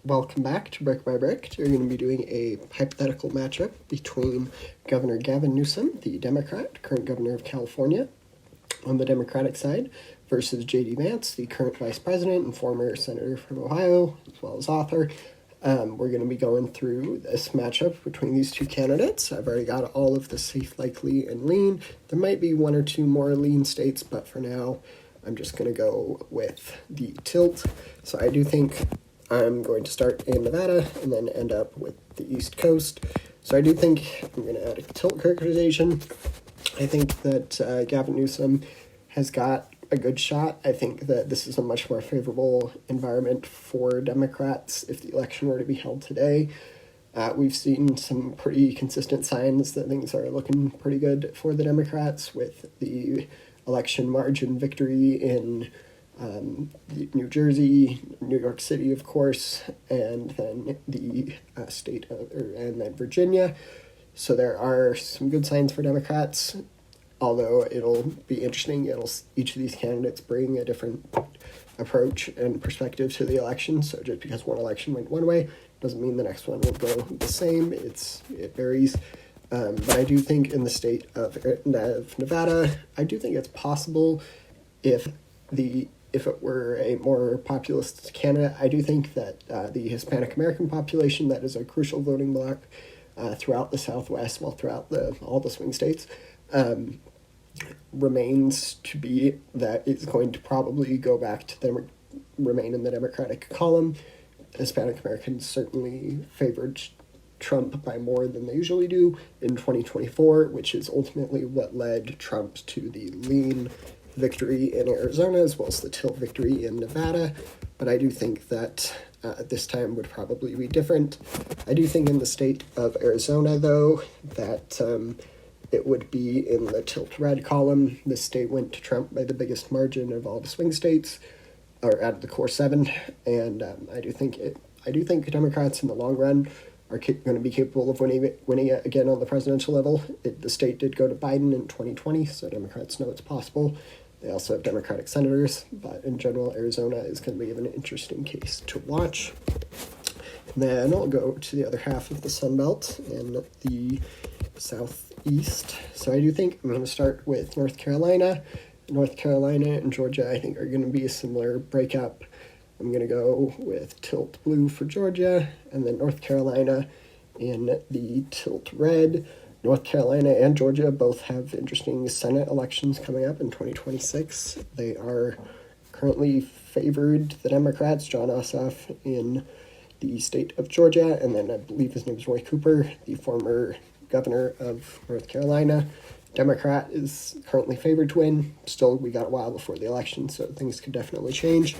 Welcome back to Brick by Brick. We're going to be doing a hypothetical matchup between Governor Gavin Newsom, the Democrat, current governor of California, on the Democratic side, versus J.D. Vance, the current vice president and former senator from Ohio, as well as author. We're going to be going through this matchup between these two candidates. I've already got all of the safe, likely, and lean. There might be one or two more lean states, but for now, I'm just going to go with the tilt. So I do think I'm going to start in Nevada and then end up with the East Coast. So I do think I'm going to add a tilt characterization. I think that Gavin Newsom has got a good shot. I think that this is a much more favorable environment for Democrats if the election were to be held today. We've seen some pretty consistent signs that things are looking pretty good for the Democrats with the election margin victory in New Jersey, New York City, of course, and then the and then Virginia. So there are some good signs for Democrats, although it'll be interesting. Each of these candidates bring a different approach and perspective to the election. So just because one election went one way doesn't mean the next one will go the same. It varies. But I do think in the state of Nevada, I do think it's possible if it were a more populist candidate. I do think that the Hispanic American population, that is a crucial voting bloc throughout the Southwest, throughout all the swing states, remains to be that it's going to probably go back to remain in the Democratic column. Hispanic Americans certainly favored Trump by more than they usually do in 2024, which is ultimately what led Trump to the lean victory in Arizona as well as the tilt victory in Nevada. But I do think that this time would probably be different. I do think in the state of Arizona, though, that it would be in the tilt red column. This state went to Trump by the biggest margin of all the swing states, or out of the core seven, and I do think Democrats in the long run are going to be capable of winning it again on the presidential level. The state did go to Biden in 2020, so Democrats know it's possible. They also have Democratic senators, but in general, Arizona is going to be an interesting case to watch. And then I'll go to the other half of the Sun Belt in the Southeast. So I do think I'm going to start with North Carolina. North Carolina and Georgia, I think, are going to be a similar breakup. I'm going to go with tilt blue for Georgia, and then North Carolina in the tilt red. North Carolina and Georgia both have interesting Senate elections coming up in 2026. They are currently favored, the Democrats, John Ossoff in the state of Georgia, and then I believe his name is Roy Cooper, the former governor of North Carolina. Democrat is currently favored to win. Still, we got a while before the election, so things could definitely change.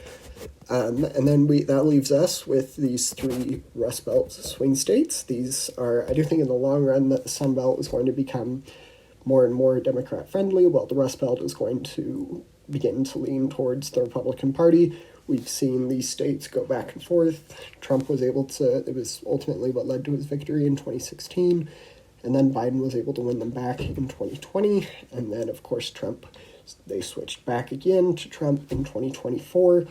And then that leaves us with these three Rust Belt swing states. These are, I do think in the long run that the Sun Belt is going to become more and more Democrat-friendly, while the Rust Belt is going to begin to lean towards the Republican Party. We've seen these states go back and forth. Trump was it was ultimately what led to his victory in 2016. And then Biden was able to win them back in 2020. And then, of course, they switched back again to Trump in 2024.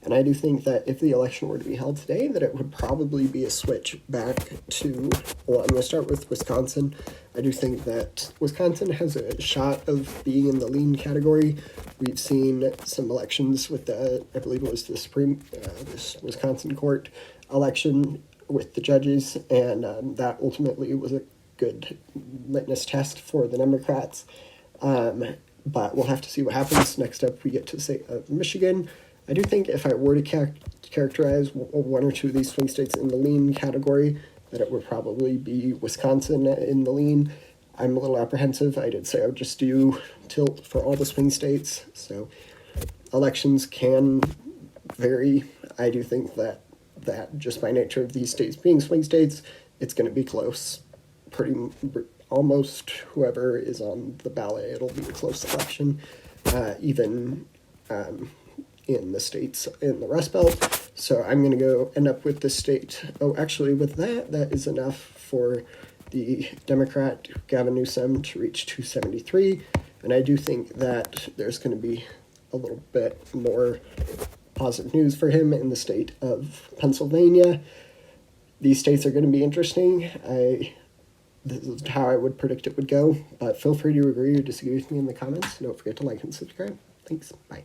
And I do think that if the election were to be held today, that it would probably be a switch back to, well, I'm going to start with Wisconsin. I do think that Wisconsin has a shot of being in the lean category. We've seen some elections with I believe it was this Wisconsin court election with the judges, and that ultimately was a good litmus test for the Democrats. But we'll have to see what happens. Next up, we get to say Michigan. I do think if I were to characterize one or two of these swing states in the lean category, that it would probably be Wisconsin in the lean. I'm a little apprehensive. I did say I would just do tilt for all the swing states. So elections can vary. I do think that just by nature of these states being swing states, it's going to be close. Almost whoever is on the ballot, it'll be a close election, even in the states in the Rust Belt. So I'm going to end up with the state. Oh, actually, with that is enough for the Democrat Gavin Newsom to reach 273. And I do think that there's going to be a little bit more positive news for him in the state of Pennsylvania. These states are going to be interesting. This is how I would predict it would go, but feel free to agree or disagree with me in the comments. Don't forget to like and subscribe. Thanks. Bye.